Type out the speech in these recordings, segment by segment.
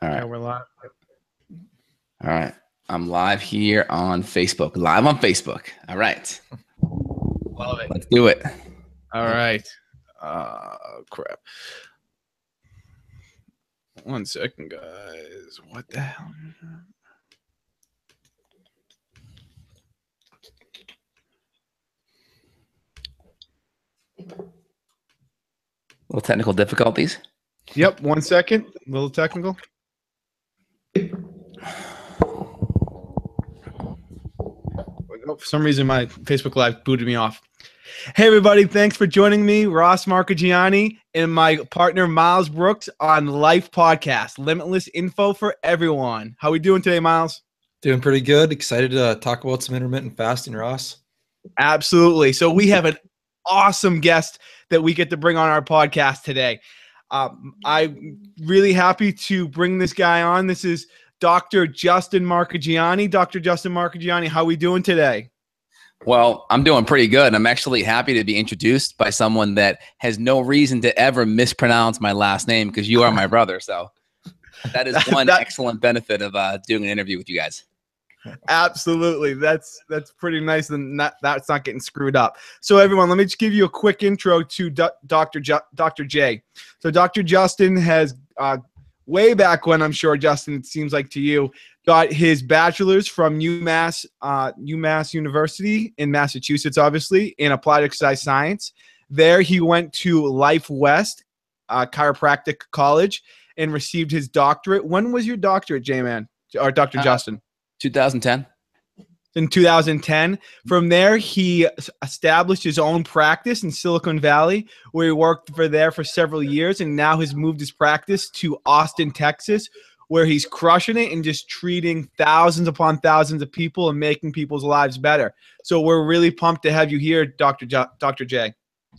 All right. Yeah, we're live. All right. I'm live here on Facebook. Live on Facebook. All right. Love it. Let's do it. All right. Crap. 1 second, guys. What the hell? Little technical difficulties. Yep. 1 second. A little technical. Oh, for some reason, my Facebook Live booted me off. Hey, everybody. Thanks for joining me, Ross Marcagiani, and my partner, Myles Brooks, on Life Podcast, Limitless Info for Everyone. How we doing today, Myles? Doing pretty good. Excited to talk about some intermittent fasting, Ross. Absolutely. So we have an awesome guest that we get to bring on our podcast today. I'm really happy to bring this guy on. This is Dr. Justin Marcagiani. Dr. Justin Marcagiani, how are we doing today? Well, I'm doing pretty good. I'm actually happy to be introduced by someone that has no reason to ever mispronounce my last name because you are my brother. So that is one excellent benefit of doing an interview with you guys. Absolutely. That's pretty nice. And that's not getting screwed up. So everyone, let me just give you a quick intro to Dr. J. So Dr. Justin has way back when, I'm sure, Justin, it seems like to you, got his bachelor's from UMass University in Massachusetts, obviously, in applied exercise science. There he went to Life West Chiropractic College and received his doctorate. When was your doctorate, J-Man, or Dr. Justin? 2010. In 2010. From there, he established his own practice in Silicon Valley, where he worked for several years, and now has moved his practice to Austin, Texas, where he's crushing it and just treating thousands upon thousands of people and making people's lives better. So we're really pumped to have you here, Dr. J.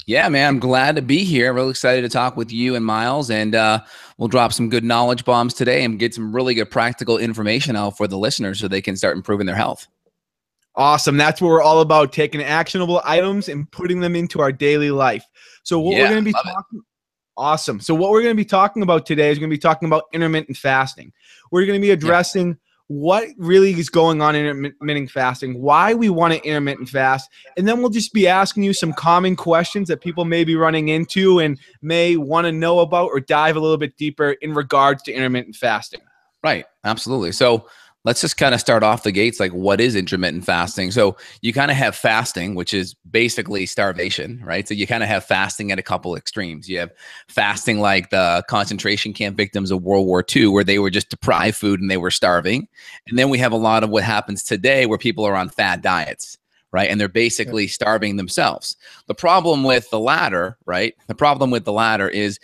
Yeah, man, I'm glad to be here. Really excited to talk with you and Myles, and we'll drop some good knowledge bombs today and get some really good practical information out for the listeners so they can start improving their health. Awesome. That's what we're all about, taking actionable items and putting them into our daily life. So what we're going to be talking Awesome. So what we're going to be talking about today is going to be talking about intermittent fasting. We're going to be addressing what really is going on in intermittent fasting, why we want to intermittent fast, and then we'll just be asking you some common questions that people may be running into and may want to know about or dive a little bit deeper in regards to intermittent fasting. Right. Absolutely. So let's just kind of start off the gates. Like, what is intermittent fasting? So you kind of have fasting, which is basically starvation, right? So you kind of have fasting at a couple extremes. You have fasting like the concentration camp victims of World War II, where they were just deprived food and they were starving. And then we have a lot of what happens today where people are on fad diets, right? And they're basically starving themselves. The problem with the latter, right? The problem with the latter is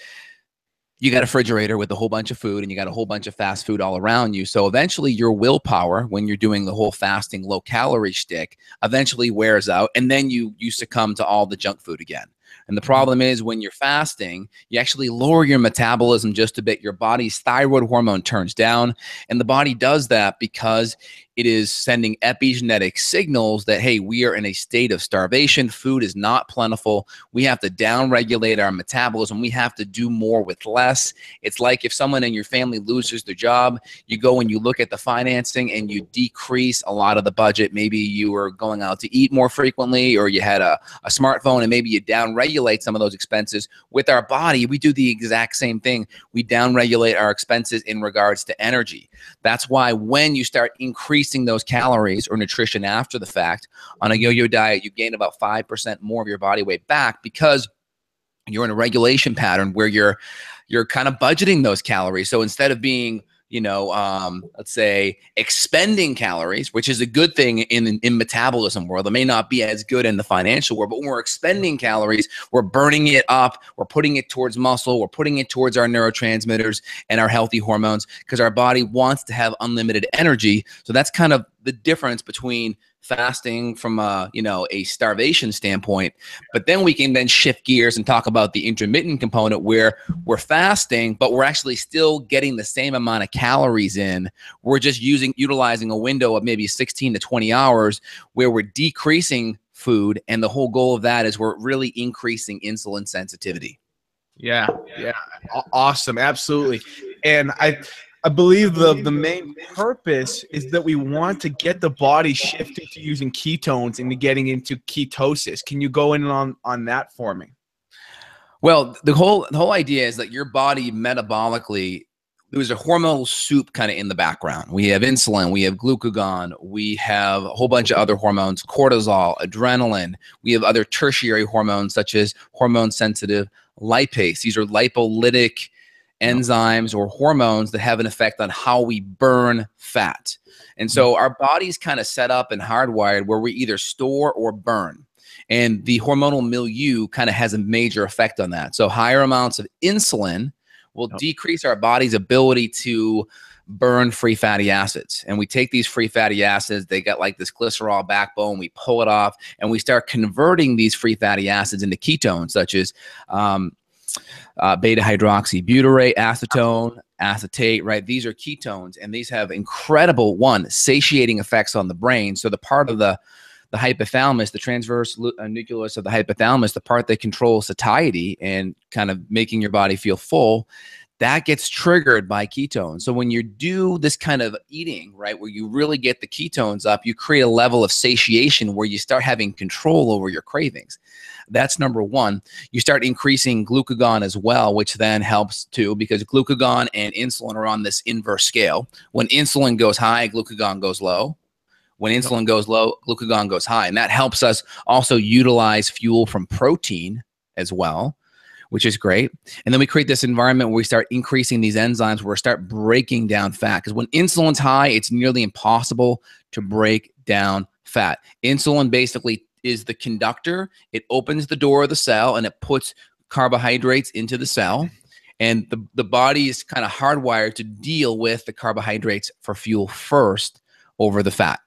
you got a refrigerator with a whole bunch of food and you got a whole bunch of fast food all around you. So eventually your willpower, when you're doing the whole fasting low calorie shtick, eventually wears out, and then you succumb to all the junk food again. And the problem is when you're fasting, you actually lower your metabolism just a bit. Your body's thyroid hormone turns down, and the body does that because it is sending epigenetic signals that, hey, we are in a state of starvation. Food is not plentiful. We have to downregulate our metabolism. We have to do more with less. It's like if someone in your family loses their job, you go and you look at the financing and you decrease a lot of the budget. Maybe you were going out to eat more frequently, or you had a smartphone, and maybe you downregulate some of those expenses. With our body, we do the exact same thing. We downregulate our expenses in regards to energy. That's why when you start increasing those calories or nutrition after the fact on a yo-yo diet, you gain about 5% more of your body weight back, because you're in a regulation pattern where you're kind of budgeting those calories. So instead of being, let's say, expending calories, which is a good thing in metabolism world, it may not be as good in the financial world, but when we're expending calories, we're burning it up, we're putting it towards muscle, we're putting it towards our neurotransmitters and our healthy hormones, because our body wants to have unlimited energy. So that's kind of the difference between fasting from a starvation standpoint. But then we can then shift gears and talk about the intermittent component, where we're fasting, but we're actually still getting the same amount of calories in. We're just utilizing a window of maybe 16 to 20 hours where we're decreasing food. And the whole goal of that is we're really increasing insulin sensitivity. Yeah. Awesome. Absolutely. And I believe the main purpose is that we want to get the body shifting to using ketones and to getting into ketosis. Can you go in on that for me? Well, the whole idea is that your body metabolically, there's a hormonal soup kind of in the background. We have insulin, we have glucagon, we have a whole bunch of other hormones, cortisol, adrenaline. We have other tertiary hormones such as hormone sensitive lipase. These are lipolytic enzymes or hormones that have an effect on how we burn fat. And so our body's kind of set up and hardwired where we either store or burn. And the hormonal milieu kind of has a major effect on that. So higher amounts of insulin will decrease our body's ability to burn free fatty acids. And we take these free fatty acids, they got like this glycerol backbone, we pull it off, and we start converting these free fatty acids into ketones, such as beta hydroxybutyrate, acetone, acetate, right? These are ketones, and these have incredible, satiating effects on the brain. So the part of the hypothalamus, the transverse nucleus of the hypothalamus, the part that controls satiety and kind of making your body feel full, that gets triggered by ketones. So when you do this kind of eating, right, where you really get the ketones up, you create a level of satiation where you start having control over your cravings. That's number one. You start increasing glucagon as well, which then helps too, because glucagon and insulin are on this inverse scale. When insulin goes high, glucagon goes low. When insulin goes low, glucagon goes high. And that helps us also utilize fuel from protein as well, which is great. And then we create this environment where we start increasing these enzymes, where we start breaking down fat. Because when insulin's high, it's nearly impossible to break down fat. Insulin basically is the conductor. It opens the door of the cell and it puts carbohydrates into the cell. And the body is kind of hardwired to deal with the carbohydrates for fuel first over the fat.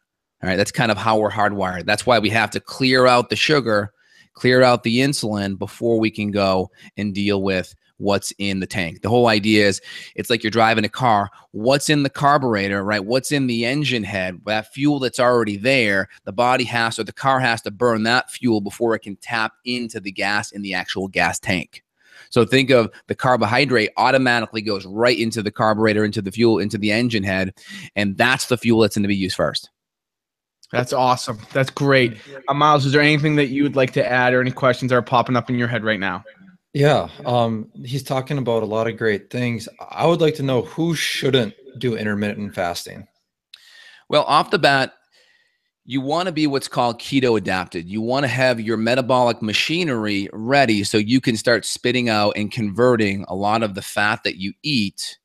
All right, that's kind of how we're hardwired. That's why we have to clear out the sugar, clear out the insulin before we can go and deal with what's in the tank. The whole idea is it's like you're driving a car. What's in the carburetor, right? What's in the engine head? That fuel that's already there, the body has, or the car has to burn that fuel before it can tap into the gas in the actual gas tank. So think of the carbohydrate automatically goes right into the carburetor, into the fuel, into the engine head, and that's the fuel that's going to be used first. That's awesome. That's great. Myles, is there anything that you would like to add or any questions that are popping up in your head right now? Yeah, he's talking about a lot of great things. I would like to know who shouldn't do intermittent fasting. Well, off the bat, you want to be what's called keto adapted. You want to have your metabolic machinery ready so you can start spitting out and converting a lot of the fat that you eat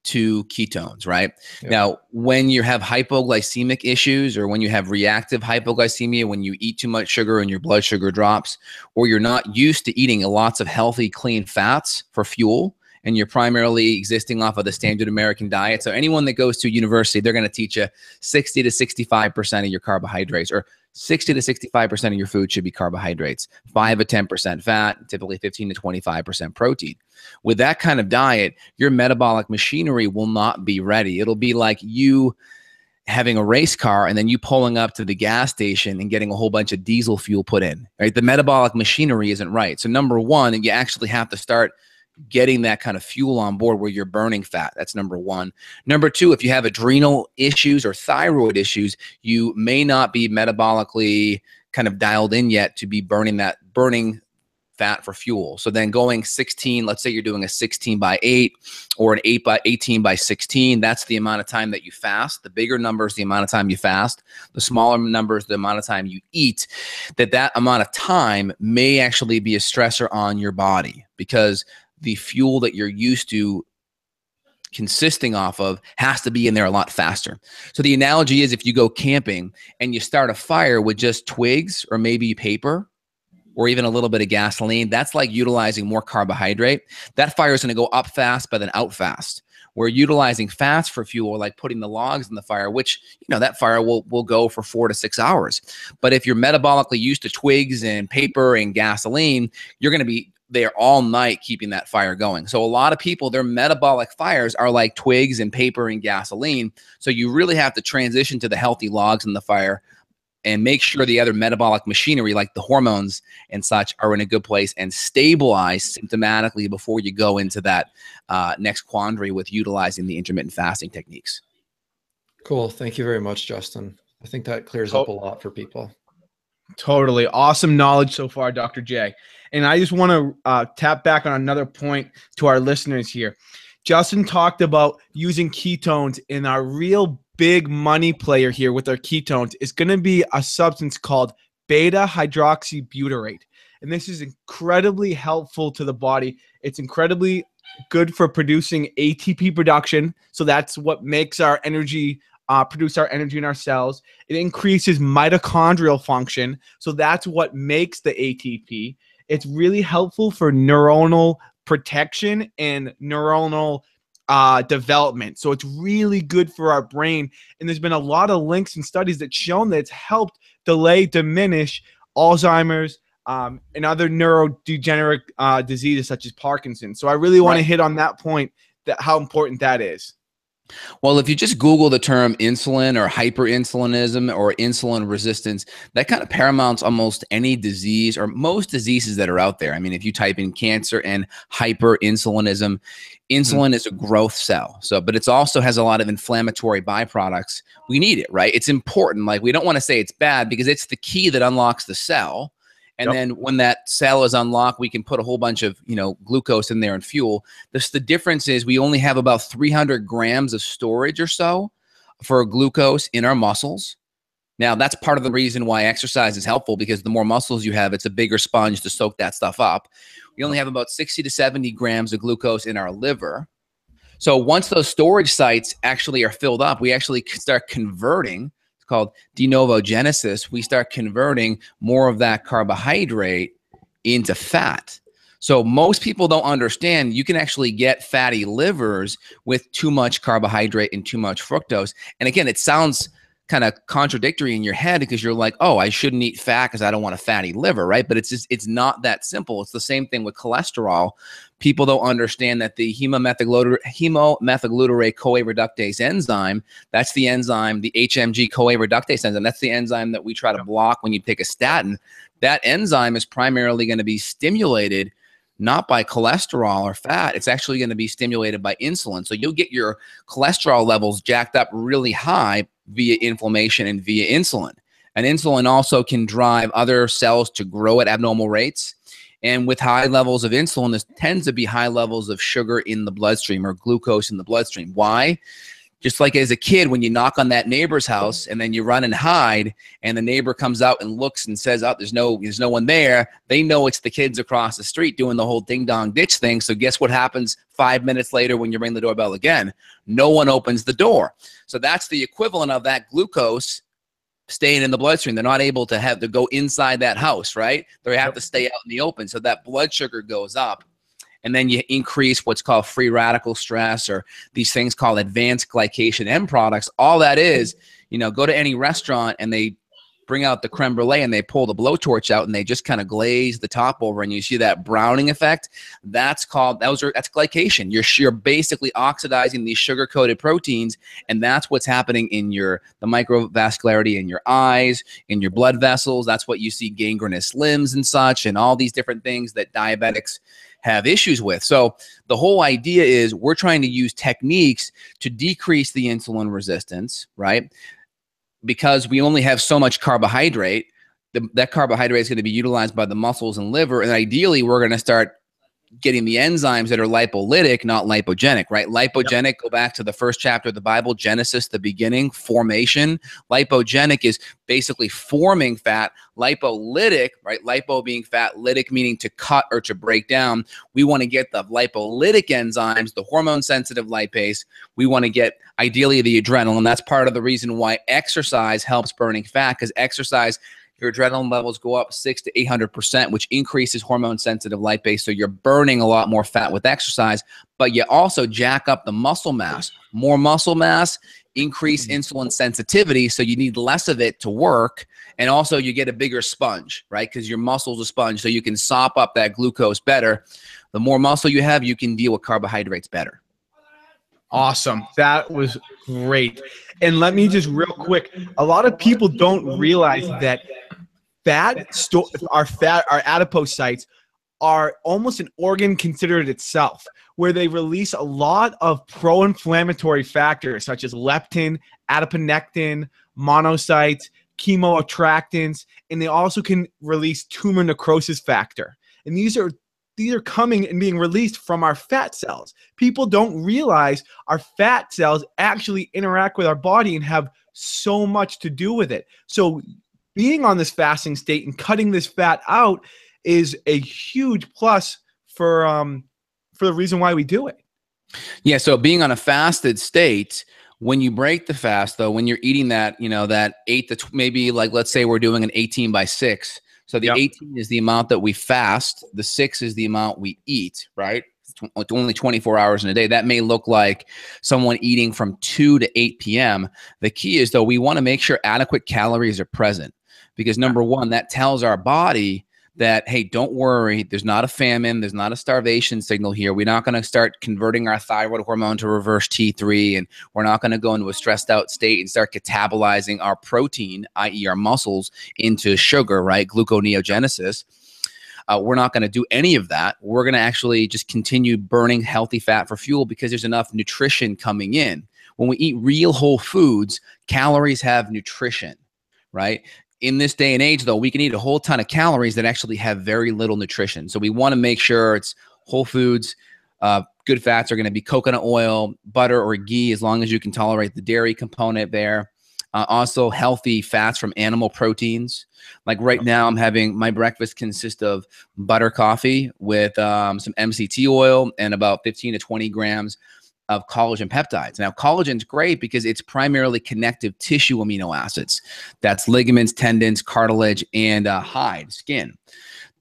to ketones, right? Yep. Now, when you have hypoglycemic issues or when you have reactive hypoglycemia, when you eat too much sugar and your blood sugar drops, or you're not used to eating lots of healthy, clean fats for fuel, and you're primarily existing off of the standard American diet. So anyone that goes to university, they're going to teach you 60 to 65% of your carbohydrates, or 60 to 65% of your food should be carbohydrates, 5 to 10% fat, typically 15 to 25% protein. With that kind of diet, your metabolic machinery will not be ready. It'll be like you having a race car and then you pulling up to the gas station and getting a whole bunch of diesel fuel put in, right? The metabolic machinery isn't right. So number one, you actually have to start getting that kind of fuel on board where you're burning fat. That's number one. Number two, if you have adrenal issues or thyroid issues, you may not be metabolically kind of dialed in yet to be burning fat for fuel. So then going 16, let's say you're doing a 16 by 8 or an 18 by 16, that's the amount of time that you fast. The bigger number is the amount of time you fast. The smaller number is the amount of time you eat. That amount of time may actually be a stressor on your body, because the fuel that you're used to consisting off of has to be in there a lot faster. So the analogy is, if you go camping and you start a fire with just twigs or maybe paper or even a little bit of gasoline, that's like utilizing more carbohydrate. That fire is going to go up fast, but then out fast. We're utilizing fats for fuel, like putting the logs in the fire, which, that fire will go for 4 to 6 hours. But if you're metabolically used to twigs and paper and gasoline, you're going to be there all night keeping that fire going. So a lot of people, their metabolic fires are like twigs and paper and gasoline. So you really have to transition to the healthy logs in the fire and make sure the other metabolic machinery like the hormones and such are in a good place and stabilize symptomatically before you go into that next quandary with utilizing the intermittent fasting techniques. Cool. Thank you very much, Justin. I think that clears up a lot for people. Totally. Awesome knowledge so far, Dr. J. And I just want to tap back on another point to our listeners here. Justin talked about using ketones, and our real big money player here with our ketones is going to be a substance called beta hydroxybutyrate. And this is incredibly helpful to the body. It's incredibly good for producing ATP production. So that's what makes our energy produce our energy in our cells. It increases mitochondrial function. So that's what makes the ATP. It's really helpful for neuronal protection and neuronal development. So it's really good for our brain. And there's been a lot of links and studies that shown that it's helped diminish Alzheimer's and other neurodegenerative diseases such as Parkinson's. So I really want to hit on that point, that how important that is. Well, if you just Google the term insulin or hyperinsulinism or insulin resistance, that kind of paramounts almost any disease or most diseases that are out there. I mean, if you type in cancer and hyperinsulinism, insulin is a growth cell. So, but it also has a lot of inflammatory byproducts. We need it, right? It's important. Like, we don't want to say it's bad because it's the key that unlocks the cell. And then when that cell is unlocked, we can put a whole bunch of, glucose in there and fuel. The difference is we only have about 300 grams of storage or so for glucose in our muscles. Now, that's part of the reason why exercise is helpful, because the more muscles you have, it's a bigger sponge to soak that stuff up. We only have about 60 to 70 grams of glucose in our liver. So once those storage sites actually are filled up, we actually start converting. Called de novo genesis. We start converting more of that carbohydrate into fat. So most people don't understand you can actually get fatty livers with too much carbohydrate and too much fructose. And again, it sounds kind of contradictory in your head because you're like, oh, I shouldn't eat fat because I don't want a fatty liver, right? But it's not that simple. It's the same thing with cholesterol. People don't understand that the hemomethylglutarate-CoA reductase enzyme, that's the enzyme, the HMG-CoA reductase enzyme, that's the enzyme that we try to block when you take a statin. That enzyme is primarily going to be stimulated not by cholesterol or fat. It's actually going to be stimulated by insulin. So you'll get your cholesterol levels jacked up really high via inflammation and via insulin. And insulin also can drive other cells to grow at abnormal rates. And with high levels of insulin, there tends to be high levels of sugar in the bloodstream or glucose in the bloodstream. Why? Just like as a kid, when you knock on that neighbor's house and then you run and hide, and the neighbor comes out and looks and says, oh, there's no one there. They know it's the kids across the street doing the whole ding dong ditch thing. So guess what happens 5 minutes later when you ring the doorbell again? No one opens the door. So that's the equivalent of that glucose staying in the bloodstream. They're not able to go inside that house, right? They have to stay out in the open. So that blood sugar goes up. And then you increase what's called free radical stress, or these things called advanced glycation end products. All that is, go to any restaurant and they bring out the creme brulee and they pull the blowtorch out and they just kind of glaze the top over, and you see that browning effect. That's glycation. You're basically oxidizing these sugar-coated proteins, and that's what's happening in the microvascularity in your eyes, in your blood vessels. That's what you see gangrenous limbs and such, and all these different things that diabetics have issues with. So the whole idea is we're trying to use techniques to decrease the insulin resistance, right? Because we only have so much carbohydrate, that carbohydrate is going to be utilized by the muscles and liver. And ideally, we're going to start getting the enzymes that are lipolytic, not lipogenic, right? Lipogenic, go back to the first chapter of the Bible, Genesis, the beginning, formation. Lipogenic is basically forming fat. Lipolytic, right? Lipo being fat, lytic meaning to cut or to break down. We want to get the lipolytic enzymes, the hormone-sensitive lipase. We want to get, ideally, the adrenaline. And that's part of the reason why exercise helps burning fat, because exercise, your adrenaline levels go up 600 to 800%, which increases hormone-sensitive lipase. So you're burning a lot more fat with exercise, but you also jack up the muscle mass. More muscle mass, increase insulin sensitivity, so you need less of it to work. And also you get a bigger sponge, right? Because your muscle's a sponge, so you can sop up that glucose better. The more muscle you have, you can deal with carbohydrates better. Awesome. That was great. And let me just real quick, a lot of people don't realize that our adipocytes are almost an organ considered itself, where they release a lot of pro-inflammatory factors such as leptin, adiponectin, monocytes, chemoattractants, and they also can release tumor necrosis factor. And these are coming and being released from our fat cells. People don't realize our fat cells actually interact with our body and have so much to do with it. So being on this fasting state and cutting this fat out is a huge plus for the reason why we do it. Yeah. So being on a fasted state, when you break the fast, though, when you're eating that, that 8 to maybe like, let's say we're doing an 18/6. So the 18 is the amount that we fast. The 6 is the amount we eat, right? It's only 24 hours in a day. That may look like someone eating from 2 to 8 p.m. The key is, though, we want to make sure adequate calories are present because, number one, that tells our body that, hey, don't worry, there's not a famine, there's not a starvation signal here. We're not going to start converting our thyroid hormone to reverse T3, and we're not going to go into a stressed out state and start catabolizing our protein, i.e. our muscles, into sugar, right? Gluconeogenesis. We're not going to do any of that. We're going to actually just continue burning healthy fat for fuel because there's enough nutrition coming in. When we eat real whole foods, calories have nutrition, right? In this day and age, though, we can eat a whole ton of calories that actually have very little nutrition. So we want to make sure it's whole foods. Good fats are going to be coconut oil, butter, or ghee, as long as you can tolerate the dairy component there. Also, healthy fats from animal proteins. Like right now, I'm having my breakfast consists of butter coffee with some MCT oil and about 15 to 20 grams of collagen peptides. Now, collagen's great because it's primarily connective tissue amino acids. That's ligaments, tendons, cartilage, and hide, skin.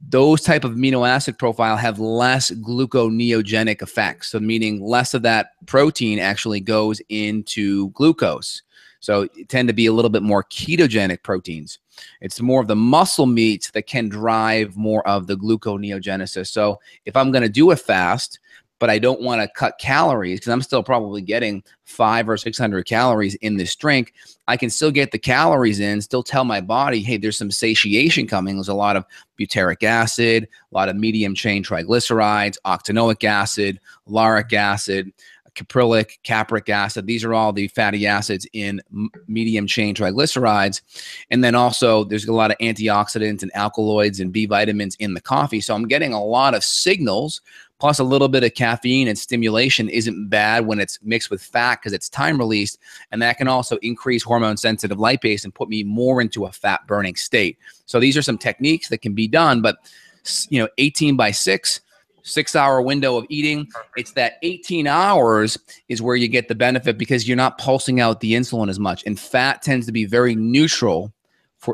Those type of amino acid profile have less gluconeogenic effects. So meaning less of that protein actually goes into glucose. So tend to be a little bit more ketogenic proteins. It's more of the muscle meats that can drive more of the gluconeogenesis. So if I'm going to do a fast, but I don't want to cut calories because I'm still probably getting 500 or 600 calories in this drink, I can still get the calories in, still tell my body, hey, there's some satiation coming. There's a lot of butyric acid, a lot of medium chain triglycerides, octanoic acid, lauric acid, caprylic, capric acid. These are all the fatty acids in medium chain triglycerides. And then also there's a lot of antioxidants and alkaloids and B vitamins in the coffee. So I'm getting a lot of signals, plus a little bit of caffeine and stimulation isn't bad when it's mixed with fat because it's time released. And that can also increase hormone sensitive lipase and put me more into a fat burning state. So these are some techniques that can be done, but 18/6, 6-hour window of eating. It's that 18 hours is where you get the benefit because you're not pulsing out the insulin as much. And fat tends to be very neutral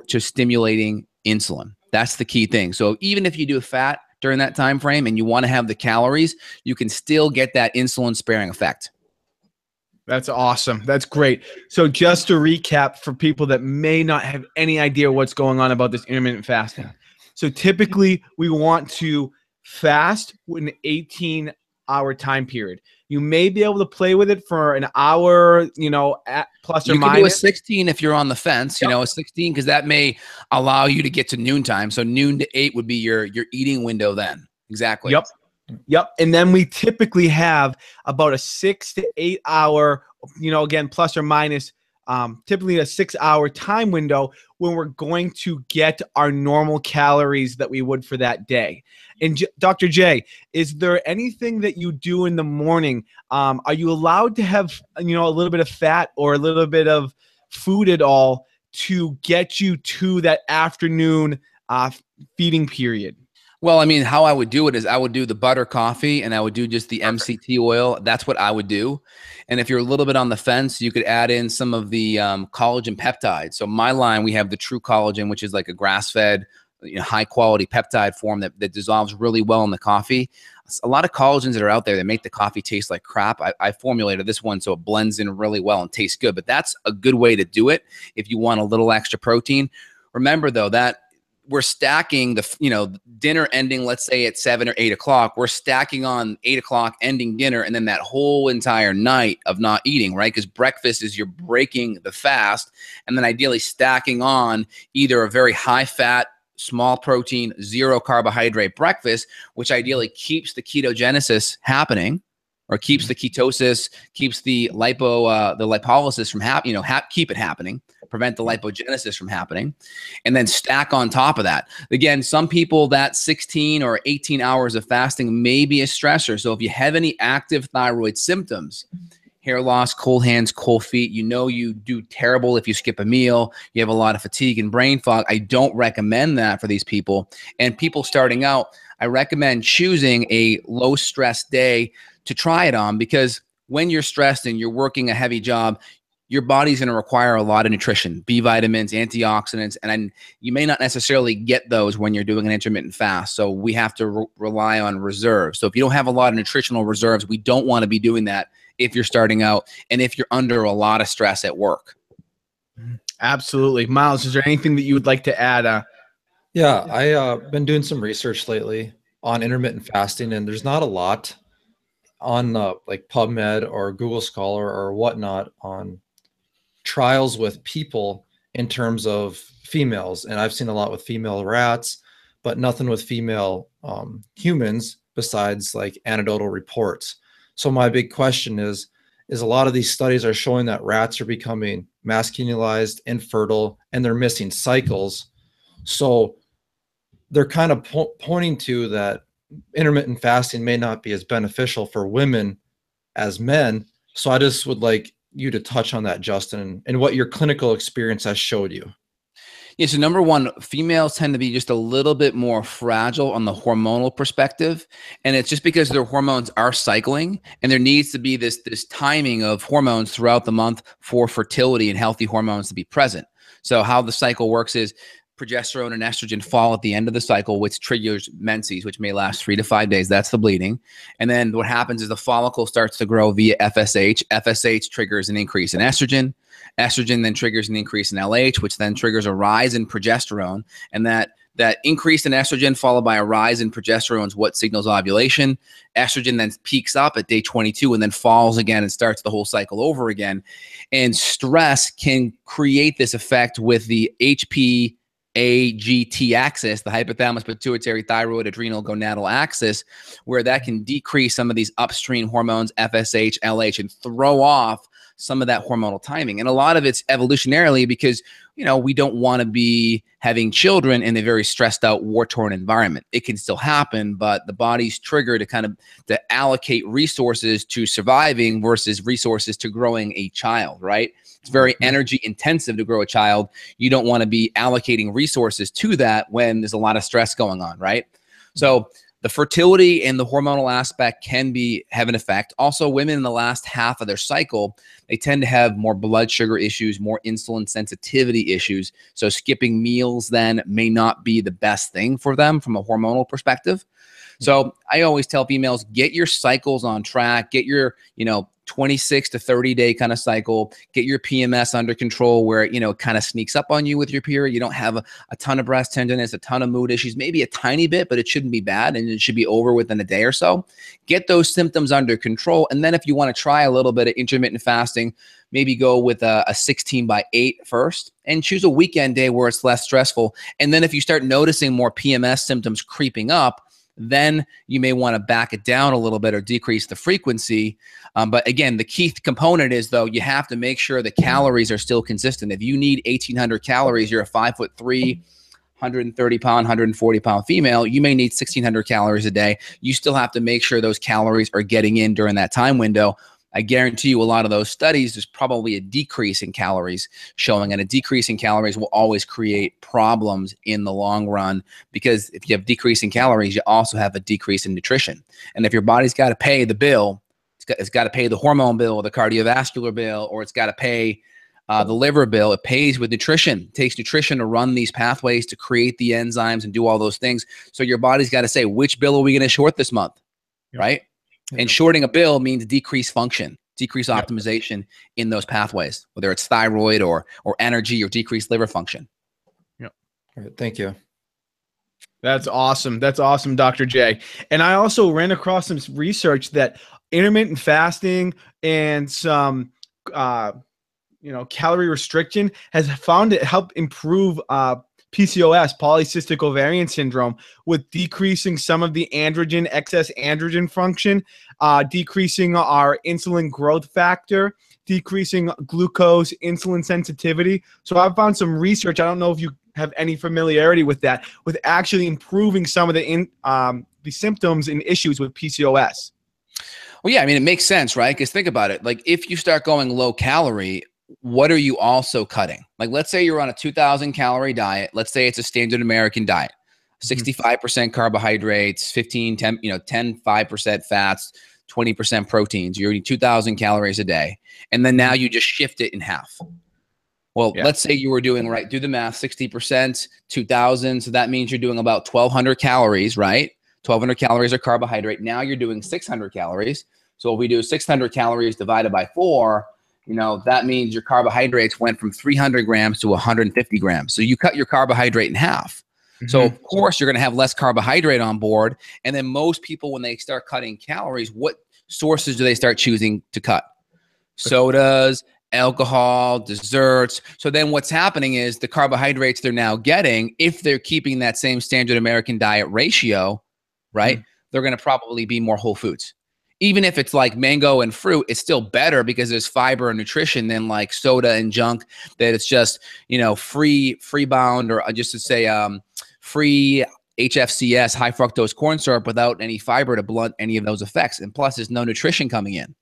to stimulating insulin. That's the key thing. So even if you do fat during that time frame and you want to have the calories, you can still get that insulin sparing effect. That's awesome. That's great. So just to recap for people that may not have any idea what's going on about this intermittent fasting. So typically we want to fast with an 18-hour time period. You may be able to play with it for an hour, at plus or minus. You can do a 16 if you're on the fence, a 16, because that may allow you to get to noontime. So noon to 8 would be your eating window then. Exactly. Yep. And then we typically have about a 6 to 8 hour, again, plus or minus, typically a 6-hour time window when we're going to get our normal calories that we would for that day. And Dr. J, is there anything that you do in the morning? Are you allowed to have, a little bit of fat or a little bit of food at all to get you to that afternoon feeding period? Well, I mean, how I would do it is I would do the butter coffee and I would do just the MCT oil. That's what I would do. And if you're a little bit on the fence, you could add in some of the collagen peptides. So my line, we have the True Collagen, which is like a grass-fed, high quality peptide form that dissolves really well in the coffee. A lot of collagens that are out there that make the coffee taste like crap. I formulated this one so it blends in really well and tastes good, but that's a good way to do it if you want a little extra protein. Remember though, that we're stacking dinner ending, let's say at 7 or 8 o'clock, we're stacking on 8 o'clock ending dinner, and then that whole entire night of not eating, right? Because breakfast is you're breaking the fast, and then ideally stacking on either a very high fat, small protein, zero carbohydrate breakfast, which ideally keeps the ketogenesis happening, or keeps the ketosis, keeps the lipolysis from keep it happening, prevent the lipogenesis from happening, and then stack on top of that. Again, some people, that 16 or 18 hours of fasting may be a stressor. So if you have any active thyroid symptoms, hair loss, cold hands, cold feet, you do terrible if you skip a meal, you have a lot of fatigue and brain fog, I don't recommend that for these people. And people starting out, I recommend choosing a low stress day to try it on, because when you're stressed and you're working a heavy job, your body's going to require a lot of nutrition, B vitamins, antioxidants, and you may not necessarily get those when you're doing an intermittent fast. So we have to rely on reserves. So if you don't have a lot of nutritional reserves, we don't want to be doing that if you're starting out and if you're under a lot of stress at work. Absolutely. Myles, is there anything that you would like to add? Yeah, I've been doing some research lately on intermittent fasting, and there's not a lot on like PubMed or Google Scholar or whatnot on trials with people in terms of females. And I've seen a lot with female rats, but nothing with female humans besides like anecdotal reports. So my big question is a lot of these studies are showing that rats are becoming masculinized, infertile, and they're missing cycles. So they're kind of pointing to that intermittent fasting may not be as beneficial for women as men. So I just would like you to touch on that, Justin, and what your clinical experience has showed you. Yeah, so number one, females tend to be just a little bit more fragile on the hormonal perspective. And it's just because their hormones are cycling, and there needs to be this timing of hormones throughout the month for fertility and healthy hormones to be present. So how the cycle works is progesterone and estrogen fall at the end of the cycle, which triggers menses, which may last 3 to 5 days. That's the bleeding. And then what happens is the follicle starts to grow via FSH. FSH triggers an increase in estrogen. Estrogen then triggers an increase in LH, which then triggers a rise in progesterone. And that increase in estrogen followed by a rise in progesterone is what signals ovulation. Estrogen then peaks up at day 22 and then falls again and starts the whole cycle over again. And stress can create this effect with the HPA-GT axis, the hypothalamus pituitary thyroid adrenal gonadal axis, where that can decrease some of these upstream hormones, FSH, LH, and throw off some of that hormonal timing. And a lot of it's evolutionarily because, we don't want to be having children in a very stressed out, war-torn environment. It can still happen, but the body's triggered to allocate resources to surviving versus resources to growing a child, right? It's very energy intensive to grow a child. You don't want to be allocating resources to that when there's a lot of stress going on, right? So the fertility and the hormonal aspect can have an effect. Also, women in the last half of their cycle, they tend to have more blood sugar issues, more insulin sensitivity issues. So skipping meals then may not be the best thing for them from a hormonal perspective. So I always tell females, get your cycles on track, get your, 26 to 30 day kind of cycle, get your PMS under control where, it kind of sneaks up on you with your period. You don't have a ton of breast tenderness, a ton of mood issues, maybe a tiny bit, but it shouldn't be bad. And it should be over within a day or so. Get those symptoms under control. And then if you want to try a little bit of intermittent fasting, maybe go with a 16/8 first and choose a weekend day where it's less stressful. And then if you start noticing more PMS symptoms creeping up, then you may want to back it down a little bit or decrease the frequency. But again, the key component is, though, you have to make sure the calories are still consistent. If you need 1,800 calories, you're a 5'3", 130-pound, 140-pound female, you may need 1,600 calories a day. You still have to make sure those calories are getting in during that time window. I guarantee you a lot of those studies, there's probably a decrease in calories showing, and a decrease in calories will always create problems in the long run, because if you have decreasing calories, you also have a decrease in nutrition. And if your body's got to pay the bill, it's got to pay the hormone bill, the cardiovascular bill, or it's got to pay the liver bill. It pays with nutrition. It takes nutrition to run these pathways, to create the enzymes and do all those things. So your body's got to say, which bill are we going to short this month, right? And shorting a bill means decreased function, decreased optimization in those pathways, whether it's thyroid or energy or decreased liver function. All right, thank you. That's awesome. That's awesome, Dr. J. And I also ran across some research that intermittent fasting and some calorie restriction has found it help improve PCOS, polycystic ovarian syndrome, with decreasing some of the excess androgen function, decreasing our insulin growth factor, decreasing glucose insulin sensitivity. So I've found some research. I don't know if you have any familiarity with that, with actually improving some of the symptoms and issues with PCOS. Well, yeah, I mean, it makes sense, right? Because think about it. Like, if you start going low calorie, what are you also cutting? Like, let's say you're on a 2,000 calorie diet. Let's say it's a standard American diet, 65% carbohydrates, 5% fats, 20% proteins. You're eating 2,000 calories a day. And then now you just shift it in half. Well, let's say you were doing, right, do the math, 60%, 2,000. So that means you're doing about 1,200 calories, right? 1,200 calories are carbohydrate. Now you're doing 600 calories. So if we do 600 calories divided by 4, that means your carbohydrates went from 300 grams to 150 grams. So you cut your carbohydrate in half. So of course you're going to have less carbohydrate on board. And then most people, when they start cutting calories, what sources do they start choosing to cut? Sodas, alcohol, desserts. So then what's happening is the carbohydrates they're now getting, if they're keeping that same standard American diet ratio, right, they're going to probably be more whole foods. Even if it's like mango and fruit, it's still better because there's fiber and nutrition than like soda and junk that it's just, free bound, or just to say free HFCS, high fructose corn syrup, without any fiber to blunt any of those effects. And plus there's no nutrition coming in.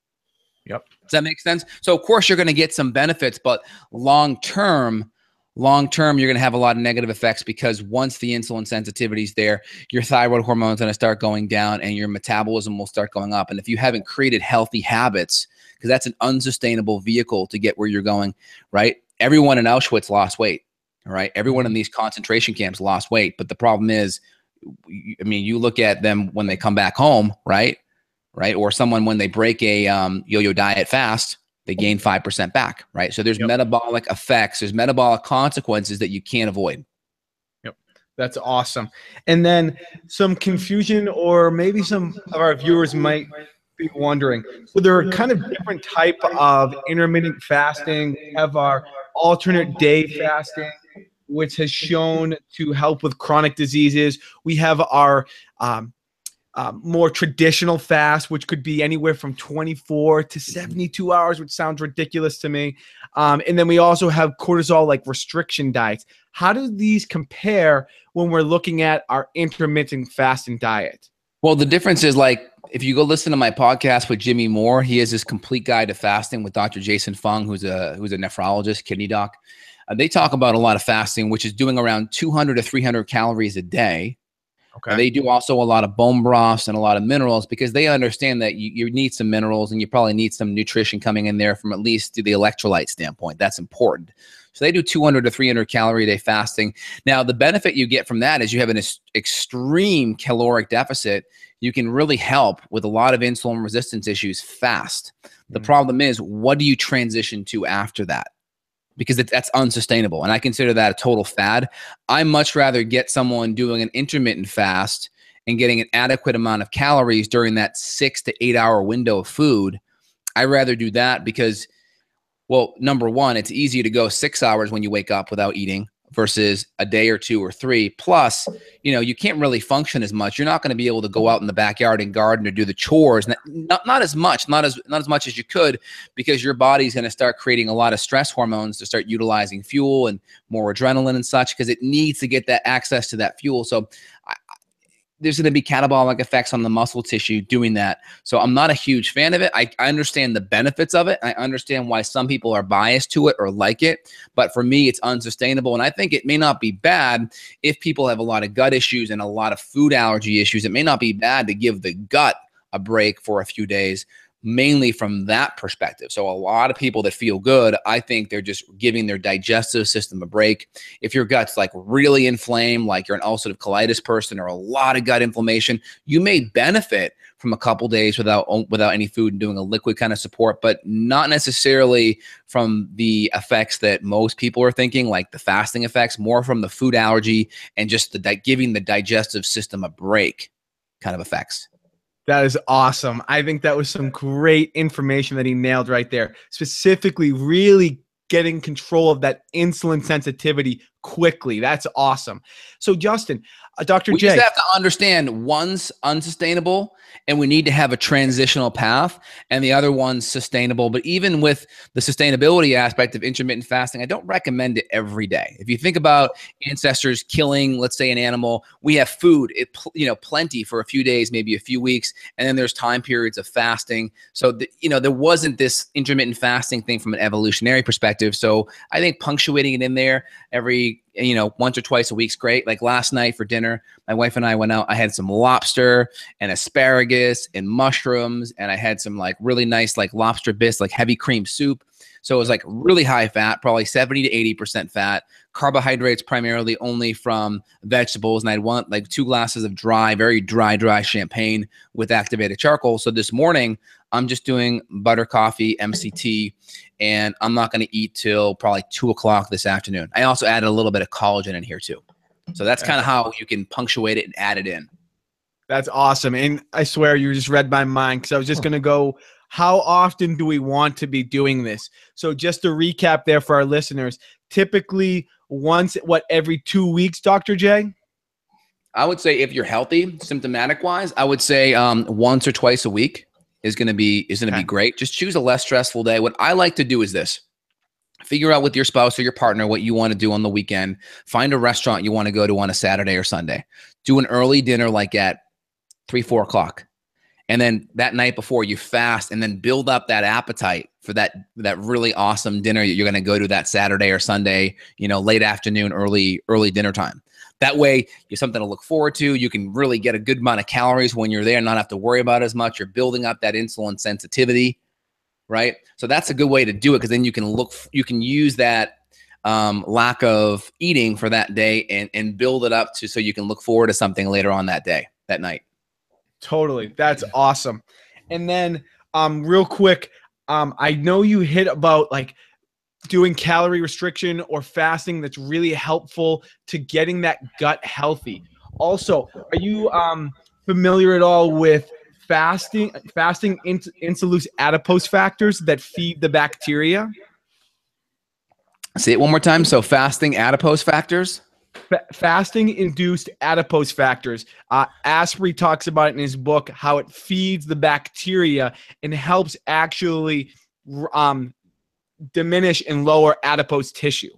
Yep. Does that make sense? So of course you're going to get some benefits, but long-term, you're going to have a lot of negative effects, because once the insulin sensitivity is there, your thyroid hormone is going to start going down and your metabolism will start going up. And if you haven't created healthy habits, because that's an unsustainable vehicle to get where you're going, right? Everyone in Auschwitz lost weight, all right? Everyone in these concentration camps lost weight. But the problem is, I mean, you look at them when they come back home, right? Or someone when they break a yo-yo diet fast, they gain 5% back, right? So there's metabolic effects, there's metabolic consequences that you can't avoid. Yep. That's awesome. And then some confusion, or maybe some of our viewers might be wondering, so there are kind of different type of intermittent fasting. We have our alternate day fasting, which has shown to help with chronic diseases. We have our more traditional fast, which could be anywhere from 24 to 72 hours, which sounds ridiculous to me. And then we also have cortisol like restriction diets. How do these compare when we're looking at our intermittent fasting diet? Well, the difference is, like, if you go listen to my podcast with Jimmy Moore, he has this complete guide to fasting with Dr. Jason Fung, who's a nephrologist, kidney doc. They talk about a lot of fasting, which is doing around 200 to 300 calories a day. Okay. And they do also a lot of bone broths and a lot of minerals, because they understand that you need some minerals and you probably need some nutrition coming in there from at least the electrolyte standpoint. That's important. So they do 200 to 300 calorie a day fasting. Now, the benefit you get from that is you have an extreme caloric deficit. You can really help with a lot of insulin resistance issues fast. The problem is, what do you transition to after that? Because that's unsustainable. And I consider that a total fad. I much rather get someone doing an intermittent fast and getting an adequate amount of calories during that 6 to 8 hour window of food. I rather do that because, well, number one, it's easier to go 6 hours when you wake up without eating versus a day or 2 or 3. Plus, you can't really function as much. You're not going to be able to go out in the backyard and garden or do the chores. Not as much as you could, because your body's going to start creating a lot of stress hormones to start utilizing fuel and more adrenaline and such, because it needs to get that access to that fuel. So there's going to be catabolic effects on the muscle tissue doing that. So I'm not a huge fan of it. I understand the benefits of it. I understand why some people are biased to it or like it. But for me, it's unsustainable. And I think it may not be bad if people have a lot of gut issues and a lot of food allergy issues. It may not be bad to give the gut a break for a few days, mainly from that perspective. So a lot of people that feel good, I think they're just giving their digestive system a break. If your gut's like really inflamed, like you're an ulcerative colitis person or a lot of gut inflammation, you may benefit from a couple days without any food and doing a liquid kind of support, but not necessarily from the effects that most people are thinking, like the fasting effects, more from the food allergy and just giving the digestive system a break kind of effects. That is awesome. I think that was some great information that he nailed right there. Specifically, really getting control of that insulin sensitivity quickly. That's awesome. So, Justin, Dr. We J. just have to understand one's unsustainable and we need to have a transitional path, and the other one's sustainable. But even with the sustainability aspect of intermittent fasting, I don't recommend it every day. If you think about ancestors killing, let's say, an animal, we have food, plenty for a few days, maybe a few weeks, and then there's time periods of fasting. So, there wasn't this intermittent fasting thing from an evolutionary perspective. So I think punctuating it in there every once or twice a week's great. Like last night for dinner, my wife and I went out. I had some lobster and asparagus and mushrooms, and I had some like really nice like lobster bisque, like heavy cream soup. So it was like really high fat, probably 70 to 80% fat, carbohydrates primarily only from vegetables. And I'd want like 2 glasses of very dry champagne with activated charcoal. So this morning, I'm just doing butter coffee, MCT, and I'm not going to eat till probably 2 o'clock this afternoon. I also added a little bit of collagen in here too. So that's kind of how you can punctuate it and add it in. That's awesome. And I swear you just read my mind, because I was just going to go, how often do we want to be doing this? So just to recap there for our listeners, typically once, every 2 weeks, Dr. J? I would say if you're healthy, symptomatic wise, I would say once or twice a week is going to be great. Just choose a less stressful day. What I like to do is this. Figure out with your spouse or your partner what you want to do on the weekend. Find a restaurant you want to go to on a Saturday or Sunday. Do an early dinner like at 3, 4 o'clock. And then that night before, you fast and then build up that appetite for that really awesome dinner you're going to go to that Saturday or Sunday, late afternoon, early dinner time. That way, you have something to look forward to. You can really get a good amount of calories when you're there and not have to worry about it as much. You're building up that insulin sensitivity, right? So that's a good way to do it, because then you can use that lack of eating for that day and build it up so you can look forward to something later on that day, that night. Totally. That's awesome. And then real quick, I know you hit about like doing calorie restriction or fasting that's really helpful to getting that gut healthy. Also, are you familiar at all with fasting insulose adipose factors that feed the bacteria? Say it one more time. So fasting adipose factors? Fasting-induced adipose factors. Asprey talks about it in his book, how it feeds the bacteria and helps actually diminish and lower adipose tissue.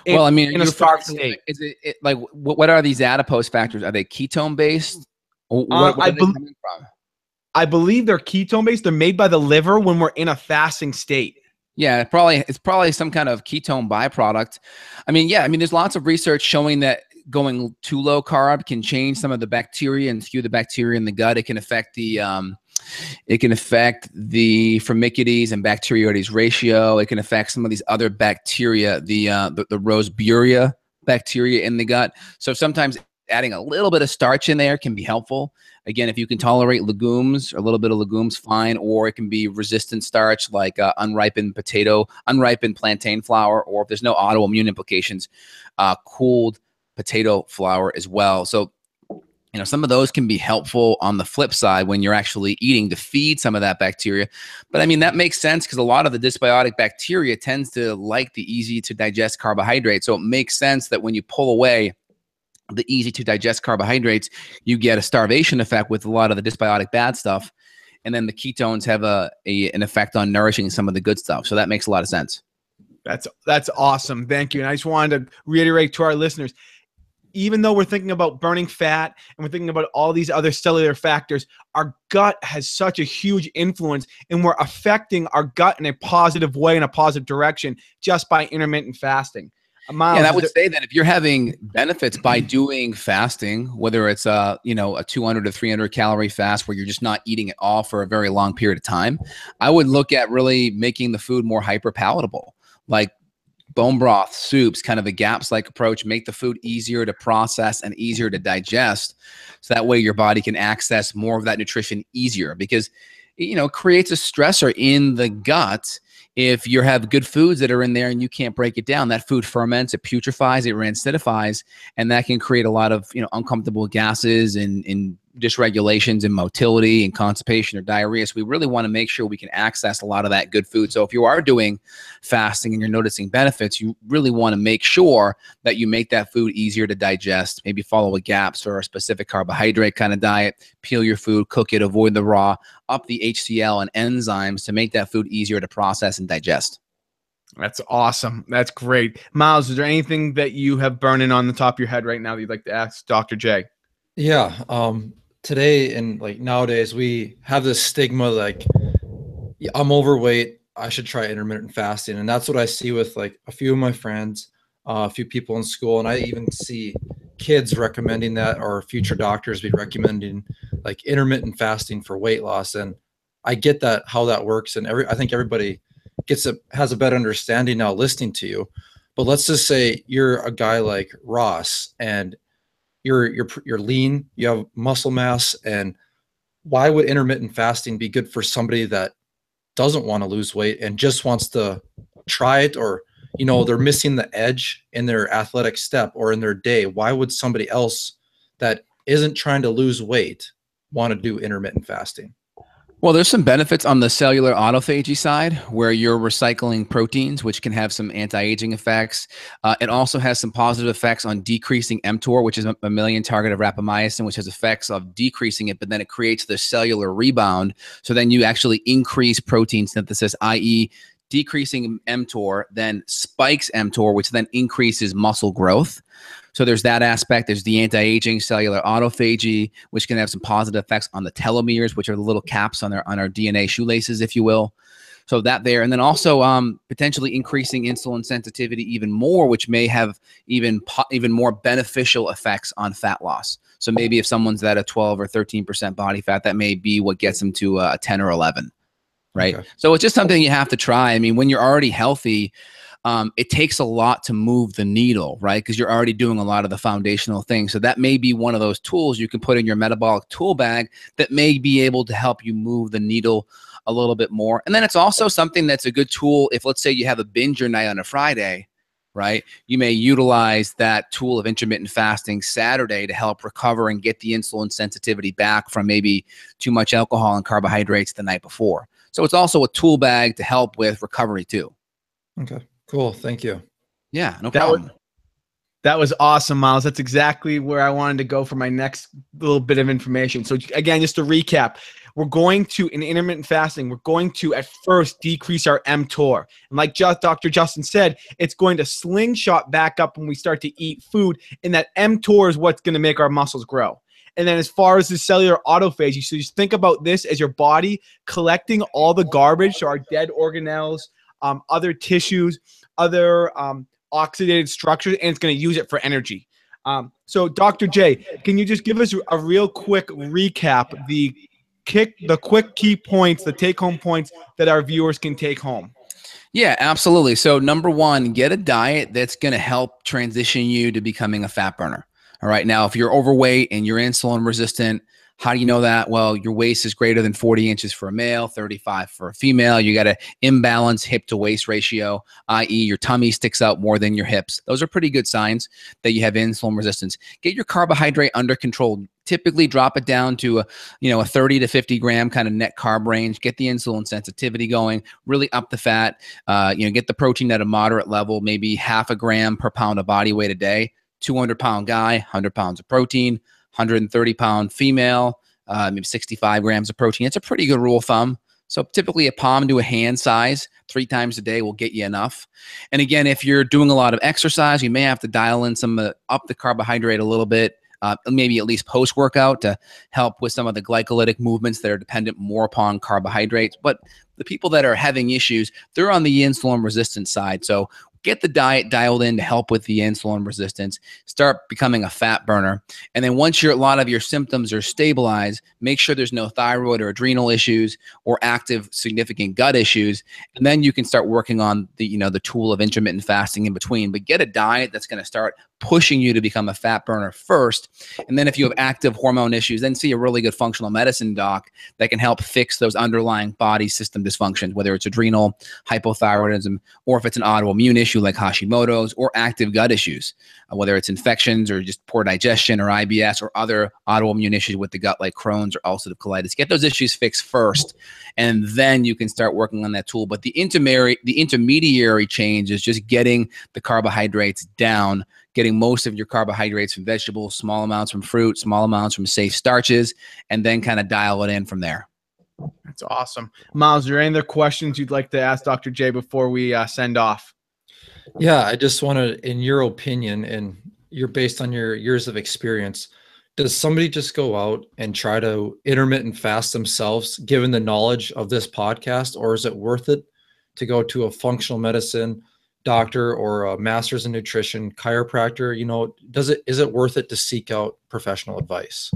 Well, I mean, in a starved state. Is it like what are these adipose factors? Are they ketone based? What are they coming from? I believe they're ketone based. They're made by the liver when we're in a fasting state. Yeah, it's probably some kind of ketone byproduct. I mean, there's lots of research showing that going too low carb can change some of the bacteria and skew the bacteria in the gut. It can affect the Firmicutes and Bacteroides ratio. It can affect some of these other bacteria, the Roseburia bacteria in the gut. So sometimes adding a little bit of starch in there can be helpful. Again, if you can tolerate legumes, or a little bit of legumes, fine. Or it can be resistant starch like unripened plantain flour, or if there's no autoimmune implications, cooled potato flour as well. So, some of those can be helpful on the flip side when you're actually eating to feed some of that bacteria. But I mean, that makes sense because a lot of the dysbiotic bacteria tends to like the easy to digest carbohydrates. So it makes sense that when you pull away the easy to digest carbohydrates, you get a starvation effect with a lot of the dysbiotic bad stuff. And then the ketones have an effect on nourishing some of the good stuff. So that makes a lot of sense. That's awesome. Thank you. And I just wanted to reiterate to our listeners, even though we're thinking about burning fat and we're thinking about all these other cellular factors, our gut has such a huge influence, and we're affecting our gut in a positive way, in a positive direction, just by intermittent fasting. Myles, and I would say that if you're having benefits by doing fasting, whether it's a 200 to 300 calorie fast where you're just not eating at all for a very long period of time, I would look at really making the food more hyper palatable. Like bone broth, soups, kind of a GAPS-like approach, make the food easier to process and easier to digest. So that way your body can access more of that nutrition easier, because, it creates a stressor in the gut. If you have good foods that are in there and you can't break it down, that food ferments, it putrefies, it acidifies, and that can create a lot of, uncomfortable gases and dysregulations and motility and constipation or diarrhea. So we really want to make sure we can access a lot of that good food. So if you are doing fasting and you're noticing benefits, you really want to make sure that you make that food easier to digest. Maybe follow a GAPS or a specific carbohydrate kind of diet, peel your food, cook it, avoid the raw, up the HCl and enzymes to make that food easier to process and digest. That's awesome. That's great. Myles, is there anything that you have burning on the top of your head right now that you'd like to ask Dr. J? Yeah. Today and like nowadays, we have this stigma like, yeah, I'm overweight, I should try intermittent fasting. And that's what I see with like a few of my friends, a few people in school. And I even see kids recommending that, or future doctors be recommending like intermittent fasting for weight loss. And I get that, how that works. And I think everybody has a better understanding now listening to you. But let's just say you're a guy like Ross and you're lean, you have muscle mass, and why would intermittent fasting be good for somebody that doesn't want to lose weight and just wants to try it, or they're missing the edge in their athletic step or in their day? Why would somebody else that isn't trying to lose weight want to do intermittent fasting? Well, there's some benefits on the cellular autophagy side where you're recycling proteins, which can have some anti-aging effects. It also has some positive effects on decreasing mTOR, which is a mammalian target of rapamycin, which has effects of decreasing it, but then it creates the cellular rebound. So then you actually increase protein synthesis, i.e. decreasing mTOR, then spikes mTOR, which then increases muscle growth. So there's that aspect. There's the anti-aging cellular autophagy, which can have some positive effects on the telomeres, which are the little caps on our DNA shoelaces, if you will. So that there. And then also potentially increasing insulin sensitivity even more, which may have even more beneficial effects on fat loss. So maybe if someone's at a 12 or 13% body fat, that may be what gets them to a 10 or 11. Right. Okay. So it's just something you have to try. I mean, when you're already healthy, it takes a lot to move the needle, right? Because you're already doing a lot of the foundational things. So that may be one of those tools you can put in your metabolic tool bag that may be able to help you move the needle a little bit more. And then it's also something that's a good tool if, let's say, you have a binge night on a Friday, right? You may utilize that tool of intermittent fasting Saturday to help recover and get the insulin sensitivity back from maybe too much alcohol and carbohydrates the night before. So it's also a tool bag to help with recovery too. Okay, cool. Thank you. Yeah, no problem. That was awesome, Myles. That's exactly where I wanted to go for my next little bit of information. So again, just to recap, we're going to, in intermittent fasting, we're going to at first decrease our mTOR. And like Dr. Justin said, it's going to slingshot back up when we start to eat food. And that mTOR is what's going to make our muscles grow. And then as far as the cellular autophagy, so just think about this as your body collecting all the garbage, so our dead organelles, other tissues, other oxidated structures, and it's going to use it for energy. So Dr. J, can you just give us a real quick recap, the quick key points, the take-home points that our viewers can take home? Yeah, absolutely. So number one, get a diet that's going to help transition you to becoming a fat burner. All right. Now, if you're overweight and you're insulin resistant, how do you know that? Well, your waist is greater than 40 inches for a male, 35 for a female. You got an imbalanced hip to waist ratio, i.e. your tummy sticks out more than your hips. Those are pretty good signs that you have insulin resistance. Get your carbohydrate under control. Typically drop it down to a 30 to 50 gram kind of net carb range. Get the insulin sensitivity going, really up the fat, get the protein at a moderate level, maybe half a gram per pound of body weight a day. 200-pound guy, 100 pounds of protein, 130-pound female, maybe 65 grams of protein. It's a pretty good rule of thumb. So typically a palm to a hand size 3 times a day will get you enough. And again, if you're doing a lot of exercise, you may have to dial in up the carbohydrate a little bit, maybe at least post-workout to help with some of the glycolytic movements that are dependent more upon carbohydrates. But the people that are having issues, they're on the insulin resistant side. So get the diet dialed in to help with the insulin resistance, start becoming a fat burner. And then once a lot of your symptoms are stabilized, make sure there's no thyroid or adrenal issues or active significant gut issues. And then you can start working on the tool of intermittent fasting in between, but get a diet that's going to start pushing you to become a fat burner first. And then if you have active hormone issues, then see a really good functional medicine doc that can help fix those underlying body system dysfunctions, whether it's adrenal, hypothyroidism, or if it's an autoimmune issue like Hashimoto's, or active gut issues, whether it's infections or just poor digestion or IBS or other autoimmune issues with the gut like Crohn's or ulcerative colitis. Get those issues fixed first, and then you can start working on that tool. But the intermediary change is just getting the carbohydrates down, getting most of your carbohydrates from vegetables, small amounts from fruit, small amounts from safe starches, and then kind of dial it in from there. That's awesome. Myles, are there any other questions you'd like to ask Dr. J before we send off? Yeah, I just want to, in your opinion, and you're based on your years of experience, does somebody just go out and try to intermittent fast themselves, given the knowledge of this podcast, or is it worth it to go to a functional medicine doctor or a master's in nutrition, chiropractor? Is it worth it to seek out professional advice?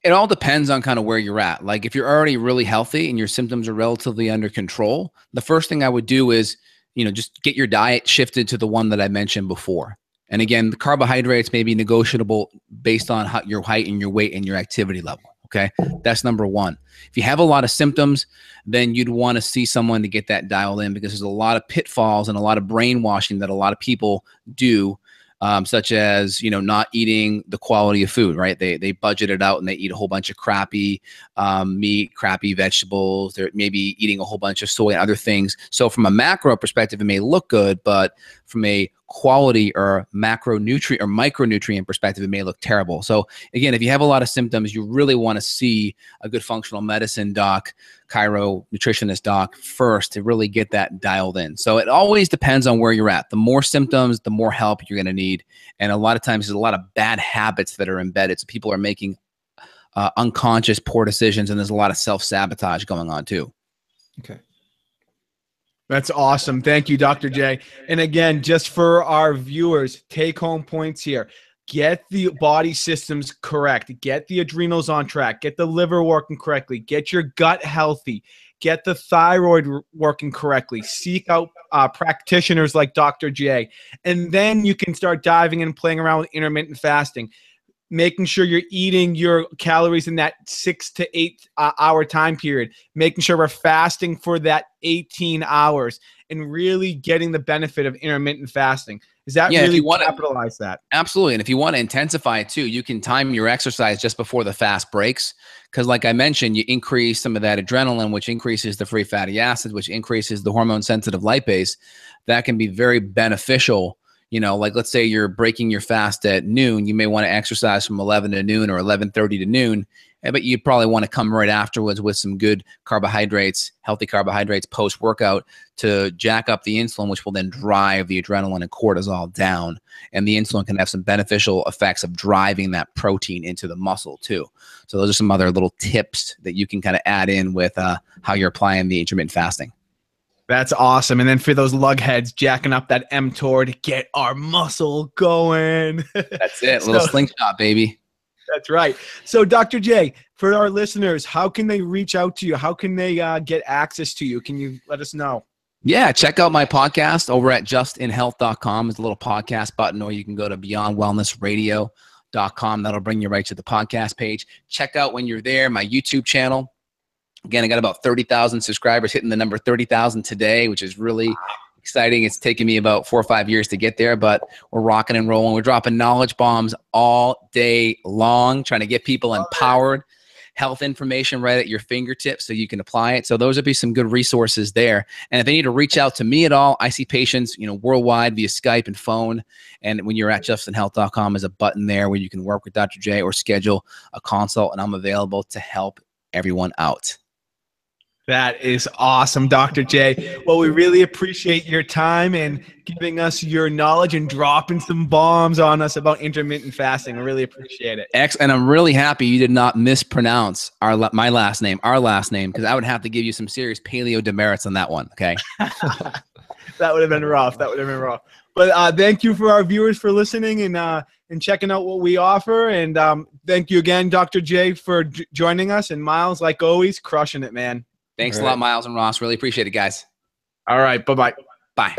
It all depends on kind of where you're at. Like if you're already really healthy and your symptoms are relatively under control, the first thing I would do is, just get your diet shifted to the one that I mentioned before. And again, the carbohydrates may be negotiable based on your height and your weight and your activity level. Okay. That's number one. If you have a lot of symptoms, then you'd want to see someone to get that dialed in, because there's a lot of pitfalls and a lot of brainwashing that a lot of people do, such as, not eating the quality of food, right? They budget it out and they eat a whole bunch of crappy meat, crappy vegetables. They're maybe eating a whole bunch of soy and other things. So from a macro perspective, it may look good, but from a quality or macronutrient or micronutrient perspective, it may look terrible. So again, if you have a lot of symptoms, you really want to see a good functional medicine doc, chiro nutritionist doc first to really get that dialed in. So it always depends on where you're at. The more symptoms, the more help you're going to need. And a lot of times there's a lot of bad habits that are embedded. So people are making unconscious poor decisions, and there's a lot of self-sabotage going on too. Okay. That's awesome. Thank you, Dr. J. And again, just for our viewers, take home points here. Get the body systems correct. Get the adrenals on track. Get the liver working correctly. Get your gut healthy. Get the thyroid working correctly. Seek out practitioners like Dr. J. And then you can start diving in and playing around with intermittent fasting, making sure you're eating your calories in that 6 to 8 hour time period, making sure we're fasting for that 18 hours, and really getting the benefit of intermittent fasting. Is that really capitalize that? Absolutely. And if you want to intensify it too, you can time your exercise just before the fast breaks. Because like I mentioned, you increase some of that adrenaline, which increases the free fatty acids, which increases the hormone sensitive lipase. That can be very beneficial. Like let's say you're breaking your fast at noon, you may want to exercise from 11 to noon or 11:30 to noon, but you probably want to come right afterwards with some good carbohydrates, healthy carbohydrates post-workout to jack up the insulin, which will then drive the adrenaline and cortisol down. And the insulin can have some beneficial effects of driving that protein into the muscle too. So those are some other little tips that you can kind of add in with how you're applying the intermittent fasting. That's awesome. And then for those lugheads, jacking up that mTOR to get our muscle going. That's it. Little slingshot, baby. That's right. So Dr. J, for our listeners, how can they reach out to you? How can they get access to you? Can you let us know? Yeah, check out my podcast over at justinhealth.com. There's a little podcast button, or you can go to beyondwellnessradio.com. That'll bring you right to the podcast page. Check out when you're there my YouTube channel. Again, I got about 30,000 subscribers, hitting the number 30,000 today, which is really exciting. It's taken me about 4 or 5 years to get there, but we're rocking and rolling. We're dropping knowledge bombs all day long, trying to get people empowered, health information right at your fingertips so you can apply it. So those would be some good resources there. And if they need to reach out to me at all, I see patients, worldwide via Skype and phone. And when you're at justinhealth.com, there's a button there where you can work with Dr. J or schedule a consult, and I'm available to help everyone out. That is awesome, Dr. J. Well, we really appreciate your time and giving us your knowledge and dropping some bombs on us about intermittent fasting. I really appreciate it. And I'm really happy you did not mispronounce our last name, because I would have to give you some serious paleo demerits on that one. Okay. That would have been rough. That would have been rough. But thank you for our viewers for listening and checking out what we offer. And thank you again, Dr. J, for joining us. And Myles, like always, crushing it, man. Thanks a lot, Myles and Ross. Really appreciate it, guys. All right. Bye-bye. Bye.